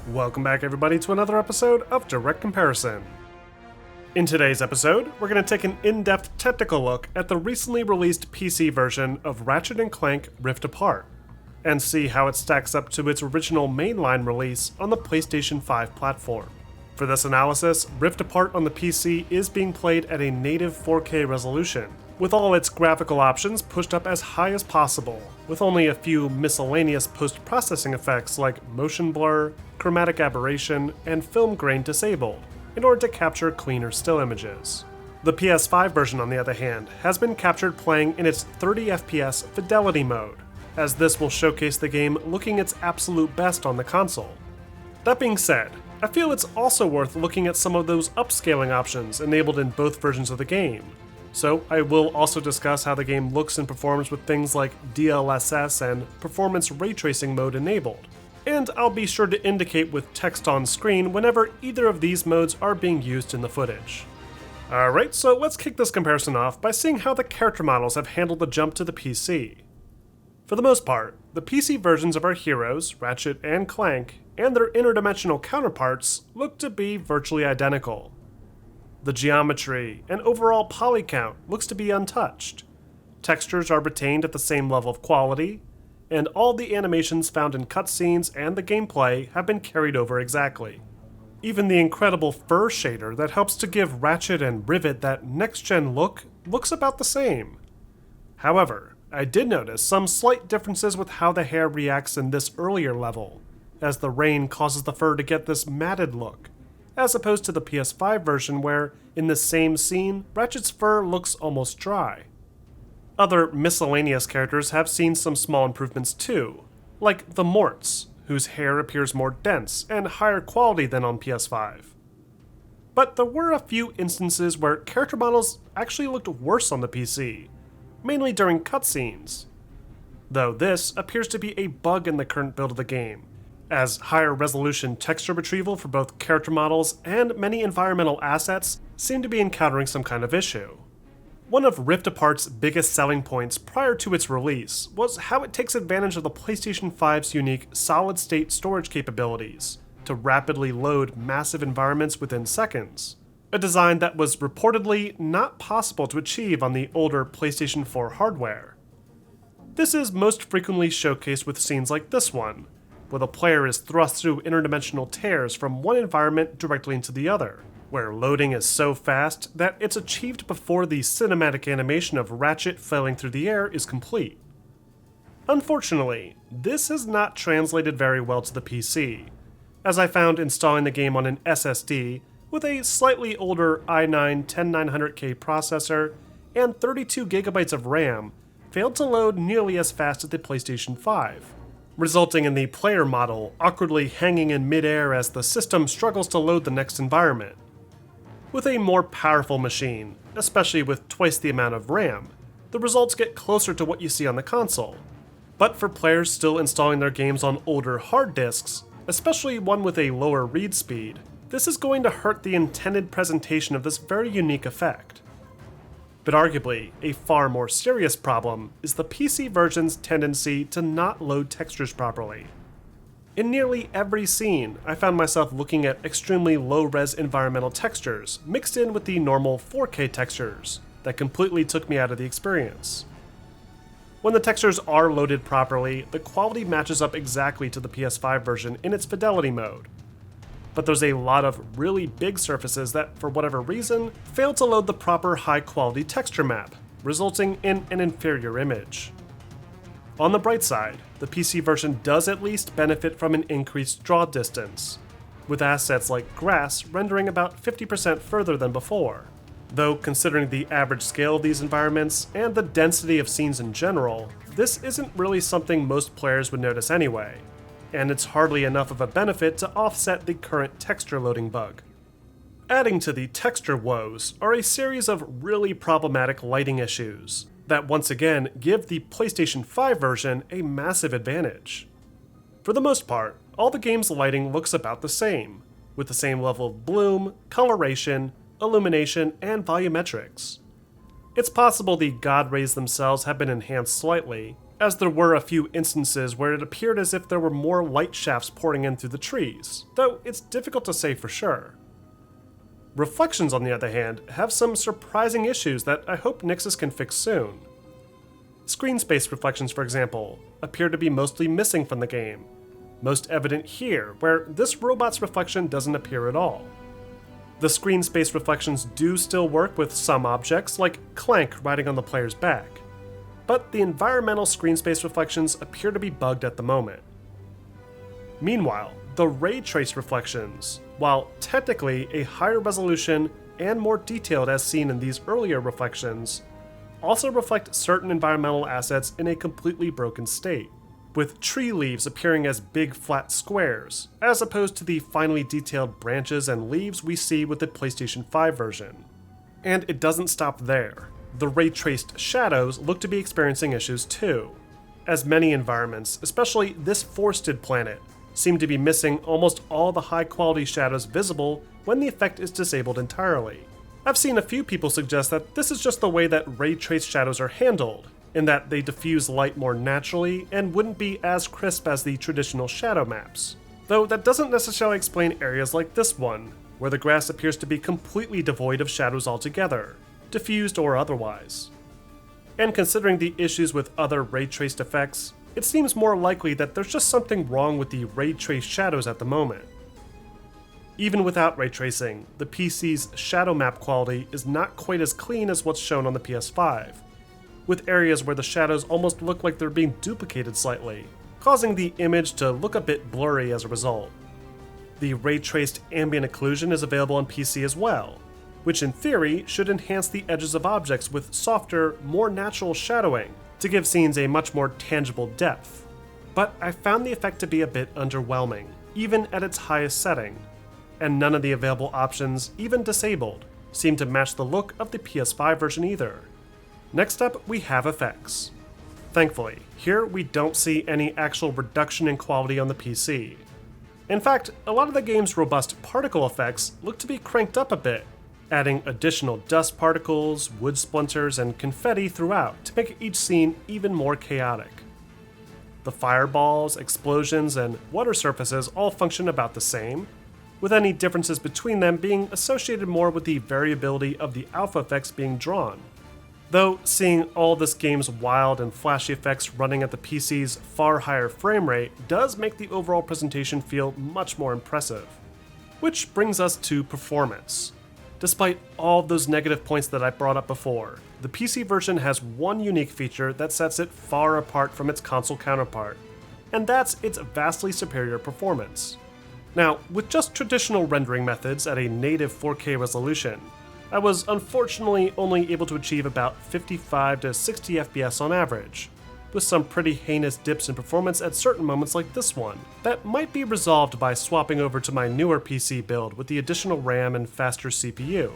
Welcome back everybody to another episode of Direct Comparison. In today's episode, we're going to take an in-depth technical look at the recently released PC version of Ratchet Clank Rift Apart, and see how it stacks up to its original mainline release on the PlayStation 5 platform. For this analysis, Rift Apart on the PC is being played at a native 4K resolution, with all its graphical options pushed up as high as possible, with only a few miscellaneous post-processing effects like motion blur, chromatic aberration, and film grain disabled, in order to capture cleaner still images. The PS5 version, on the other hand, has been captured playing in its 30 FPS Fidelity mode, as this will showcase the game looking its absolute best on the console. That being said, I feel it's also worth looking at some of those upscaling options enabled in both versions of the game. So I will also discuss how the game looks and performs with things like DLSS and performance ray tracing mode enabled. And I'll be sure to indicate with text on screen whenever either of these modes are being used in the footage. Alright, so let's kick this comparison off by seeing how the character models have handled the jump to the PC. For the most part, the PC versions of our heroes, Ratchet and Clank, and their interdimensional counterparts look to be virtually identical. The geometry and overall poly count looks to be untouched. Textures are retained at the same level of quality, and all the animations found in cutscenes and the gameplay have been carried over exactly. Even the incredible fur shader that helps to give Ratchet and Rivet that next-gen look looks about the same. However, I did notice some slight differences with how the hair reacts in this earlier level, as the rain causes the fur to get this matted look, as opposed to the PS5 version where, in the same scene, Ratchet's fur looks almost dry. Other miscellaneous characters have seen some small improvements too, like the Morts, whose hair appears more dense and higher quality than on PS5. But there were a few instances where character models actually looked worse on the PC, mainly during cutscenes. Though this appears to be a bug in the current build of the game, as higher resolution texture retrieval for both character models and many environmental assets seem to be encountering some kind of issue. One of Rift Apart's biggest selling points prior to its release was how it takes advantage of the PlayStation 5's unique solid-state storage capabilities to rapidly load massive environments within seconds, a design that was reportedly not possible to achieve on the older PlayStation 4 hardware. This is most frequently showcased with scenes like this one, where the player is thrust through interdimensional tears from one environment directly into the other, where loading is so fast that it's achieved before the cinematic animation of Ratchet flailing through the air is complete. Unfortunately, this has not translated very well to the PC, as I found installing the game on an SSD with a slightly older i9-10900K processor and 32GB of RAM failed to load nearly as fast as the PlayStation 5, resulting in the player model awkwardly hanging in midair as the system struggles to load the next environment. With a more powerful machine, especially with twice the amount of RAM, the results get closer to what you see on the console. But for players still installing their games on older hard disks, especially one with a lower read speed, this is going to hurt the intended presentation of this very unique effect. But arguably, a far more serious problem is the PC version's tendency to not load textures properly. In nearly every scene, I found myself looking at extremely low-res environmental textures mixed in with the normal 4K textures that completely took me out of the experience. When the textures are loaded properly, the quality matches up exactly to the PS5 version in its fidelity mode. But there's a lot of really big surfaces that, for whatever reason, fail to load the proper high-quality texture map, resulting in an inferior image. On the bright side, the PC version does at least benefit from an increased draw distance, with assets like grass rendering about 50% further than before. Though considering the average scale of these environments and the density of scenes in general, this isn't really something most players would notice anyway, and it's hardly enough of a benefit to offset the current texture loading bug. Adding to the texture woes are a series of really problematic lighting issues that once again give the PlayStation 5 version a massive advantage. For the most part, all the game's lighting looks about the same, with the same level of bloom, coloration, illumination, and volumetrics. It's possible the god rays themselves have been enhanced slightly, as there were a few instances where it appeared as if there were more light shafts pouring in through the trees, though it's difficult to say for sure. Reflections, on the other hand, have some surprising issues that I hope Nixus can fix soon. Screen space reflections, for example, appear to be mostly missing from the game, most evident here, where this robot's reflection doesn't appear at all. The screen space reflections do still work with some objects, like Clank riding on the player's back, but the environmental screen space reflections appear to be bugged at the moment. Meanwhile, the ray trace reflections, while technically a higher resolution and more detailed as seen in these earlier reflections, also reflect certain environmental assets in a completely broken state, with tree leaves appearing as big flat squares, as opposed to the finely detailed branches and leaves we see with the PlayStation 5 version. And it doesn't stop there. The ray-traced shadows look to be experiencing issues too, as many environments, especially this forested planet, seem to be missing almost all the high-quality shadows visible when the effect is disabled entirely. I've seen a few people suggest that this is just the way that ray-traced shadows are handled, in that they diffuse light more naturally and wouldn't be as crisp as the traditional shadow maps. Though that doesn't necessarily explain areas like this one, where the grass appears to be completely devoid of shadows altogether, diffused or otherwise. And considering the issues with other ray-traced effects, it seems more likely that there's just something wrong with the ray-traced shadows at the moment. Even without ray tracing, the PC's shadow map quality is not quite as clean as what's shown on the PS5, with areas where the shadows almost look like they're being duplicated slightly, causing the image to look a bit blurry as a result. The ray-traced ambient occlusion is available on PC as well, which in theory should enhance the edges of objects with softer, more natural shadowing to give scenes a much more tangible depth. But I found the effect to be a bit underwhelming, even at its highest setting, and none of the available options, even disabled, seem to match the look of the PS5 version either. Next up, we have effects. Thankfully, here we don't see any actual reduction in quality on the PC. In fact, a lot of the game's robust particle effects look to be cranked up a bit, adding additional dust particles, wood splinters, and confetti throughout to make each scene even more chaotic. The fireballs, explosions, and water surfaces all function about the same, with any differences between them being associated more with the variability of the alpha effects being drawn. Though seeing all this game's wild and flashy effects running at the PC's far higher frame rate does make the overall presentation feel much more impressive. Which brings us to performance. Despite all of those negative points that I brought up before, the PC version has one unique feature that sets it far apart from its console counterpart, and that's its vastly superior performance. Now, with just traditional rendering methods at a native 4K resolution, I was unfortunately only able to achieve about 55 to 60 FPS on average, with some pretty heinous dips in performance at certain moments like this one, that might be resolved by swapping over to my newer PC build with the additional RAM and faster CPU.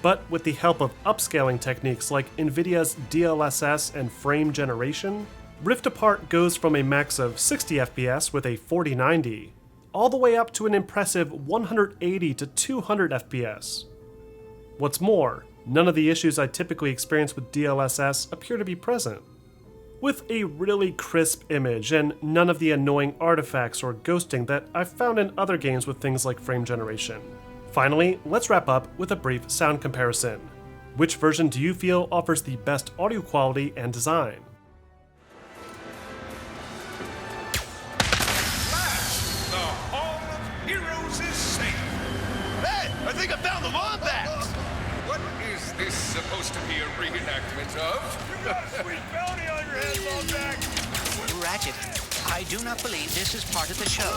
But with the help of upscaling techniques like Nvidia's DLSS and frame generation, Rift Apart goes from a max of 60 FPS with a 4090, all the way up to an impressive 180 to 200 FPS. What's more, none of the issues I typically experience with DLSS appear to be present. With a really crisp image and none of the annoying artifacts or ghosting that I've found in other games with things like frame generation. Finally, let's wrap up with a brief sound comparison. Which version do you feel offers the best audio quality and design? The Hall of Heroes is safe. Hey, I think I found the wombat! What is this supposed to be a reenactment of? You got a sweet bounty on your head, wombat! Ratchet, I do not believe this is part of the show.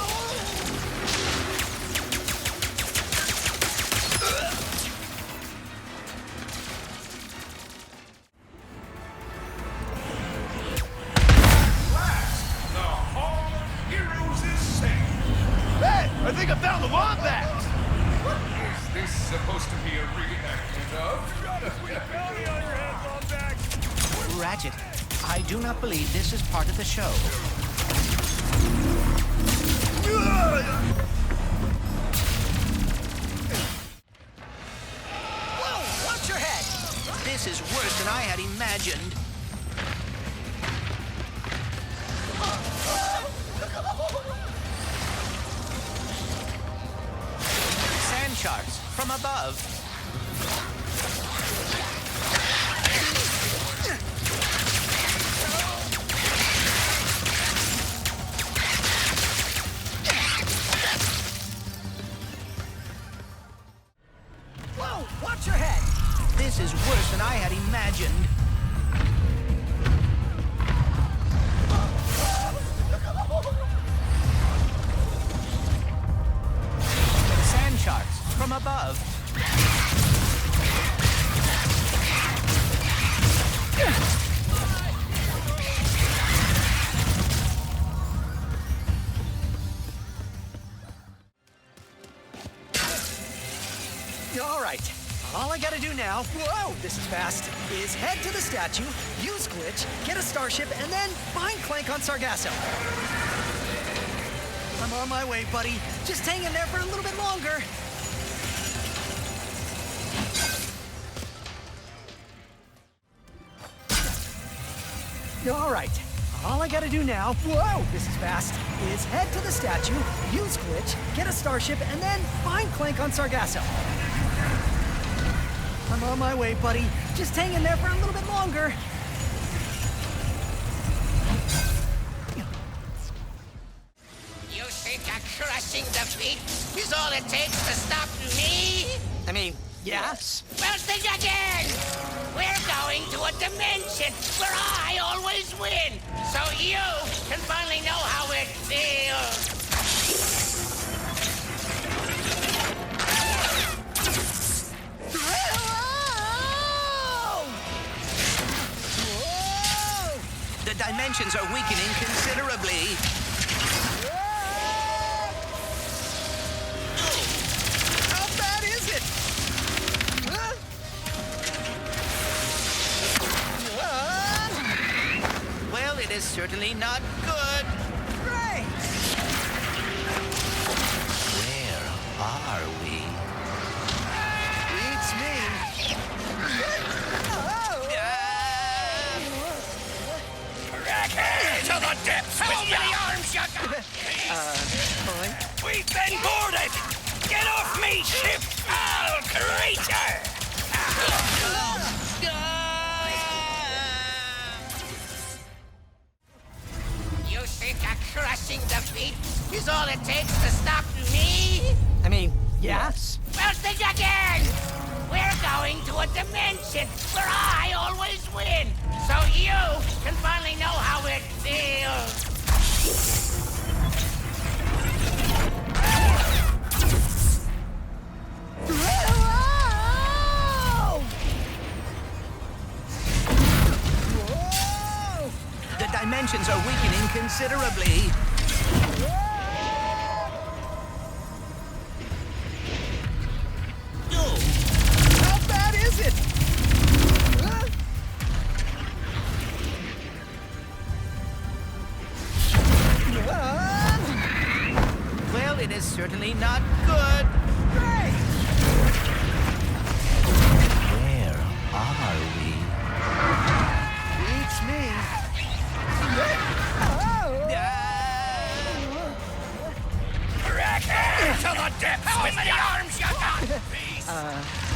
The Hall of Heroes is safe. Hey, I think I found the wombat! What is this supposed to be a reenactment of? You got a sweet bounty on your head, wombat! Ratchet, I do not believe this is part of the show. Whoa, watch your head! This is worse than I had imagined. from above. Whoa, watch your head! This is worse than I had imagined. Sand sharks from above. All right. All I gotta do now, whoa, this is fast, is head to the statue, use glitch, get a starship, and then find Clank on Sargasso. I'm on my way, buddy. Just hang in there for a little bit longer. All right. All I gotta do now, whoa, this is fast, is head to the statue, use glitch, get a starship, and then find Clank on Sargasso. I'm on my way, buddy. Just hang in there for a little bit longer. You think a crushing defeat is all it takes to stop me? I mean, yes. Well, think again! We're going to a dimension where I always win, so you can finally know how it feels. The dimensions are weakening considerably. How bad is it? Well, it is certainly not good. Great! Where are we? Beats me. To the depths with How ya! many arms you got? Boy. We've been boarded! Get off me, ship, foul creature! You think a crushing defeat is all it takes to stop me? I mean, yes. Well, think again! We're going to a dimension where I always win, so you can finally know how it feels. The dimensions are weakening considerably. How bad is it? Well, it is certainly not good. Great! Where are we? Beats me. To the depths How with many ya! arms you got?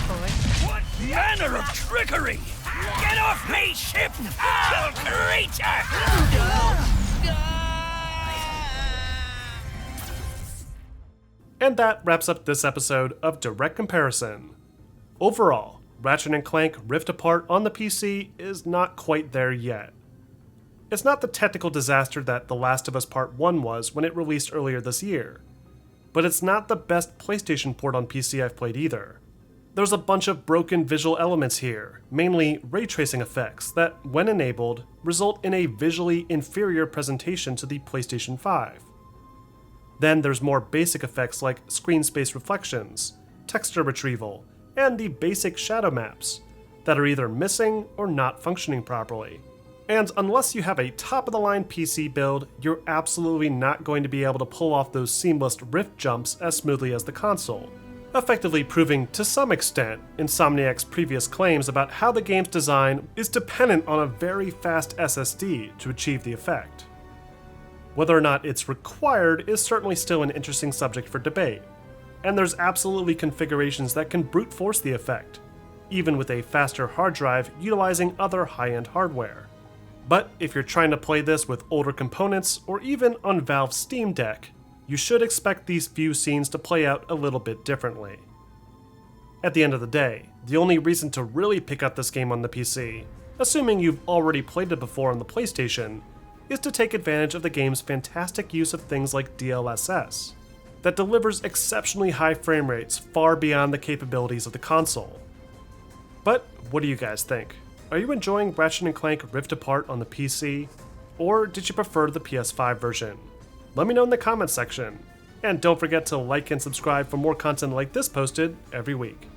Boy. What manner of trickery! Get off me, ship, foul creature! And that wraps up this episode of Direct Comparison. Overall, Ratchet & Clank Rift Apart on the PC is not quite there yet. It's not the technical disaster that The Last of Us Part 1 was when it released earlier this year, but it's not the best PlayStation port on PC I've played either. There's a bunch of broken visual elements here, mainly ray tracing effects that, when enabled, result in a visually inferior presentation to the PlayStation 5. Then there's more basic effects like screen space reflections, texture retrieval, and the basic shadow maps that are either missing or not functioning properly. And unless you have a top-of-the-line PC build, you're absolutely not going to be able to pull off those seamless Rift jumps as smoothly as the console, effectively proving to some extent Insomniac's previous claims about how the game's design is dependent on a very fast SSD to achieve the effect. Whether or not it's required is certainly still an interesting subject for debate, and there's absolutely configurations that can brute force the effect, even with a faster hard drive utilizing other high-end hardware. But if you're trying to play this with older components or even on Valve's Steam Deck, you should expect these few scenes to play out a little bit differently. At the end of the day, the only reason to really pick up this game on the PC, assuming you've already played it before on the PlayStation, is to take advantage of the game's fantastic use of things like DLSS, that delivers exceptionally high frame rates far beyond the capabilities of the console. But what do you guys think? Are you enjoying Ratchet & Clank Rift Apart on the PC, or did you prefer the PS5 version? Let me know in the comments section, and don't forget to like and subscribe for more content like this posted every week.